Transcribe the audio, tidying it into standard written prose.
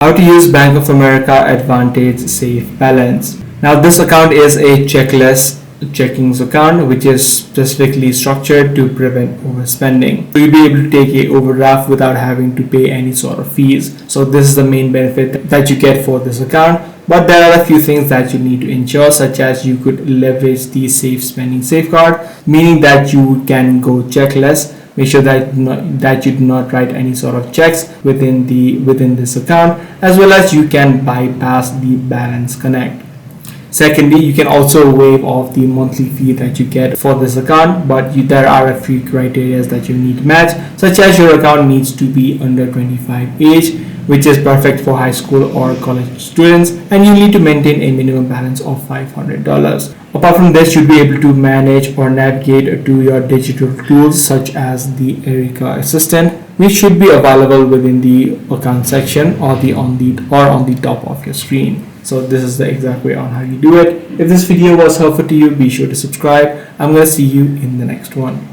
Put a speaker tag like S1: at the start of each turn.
S1: How to use Bank of America Advantage SafeBalance. Now this account is a checkless checkings account which is specifically structured to prevent overspending. So you'll be able to take a overdraft without having to pay any sort of fees. So this is the main benefit that you get for this account. But there are a few things that you need to ensure, such as you could leverage the safe spending safeguard, meaning that you can go checkless. Make sure that you do not write any sort of checks within this account, as well as you can bypass the balance connect. Secondly, you can also waive off the monthly fee that you get for this account, but there are a few criteria that you need to match, such as your account needs to be under 25 age, which is perfect for high school or college students, and you need to maintain a minimum balance of $500. Apart from this, you'll be able to manage or navigate to your digital tools such as the Erica Assistant, which should be available within the account section or on the top of your screen. So this is the exact way on how you do it. If this video was helpful to you, be sure to subscribe. I'm going to see you in the next one.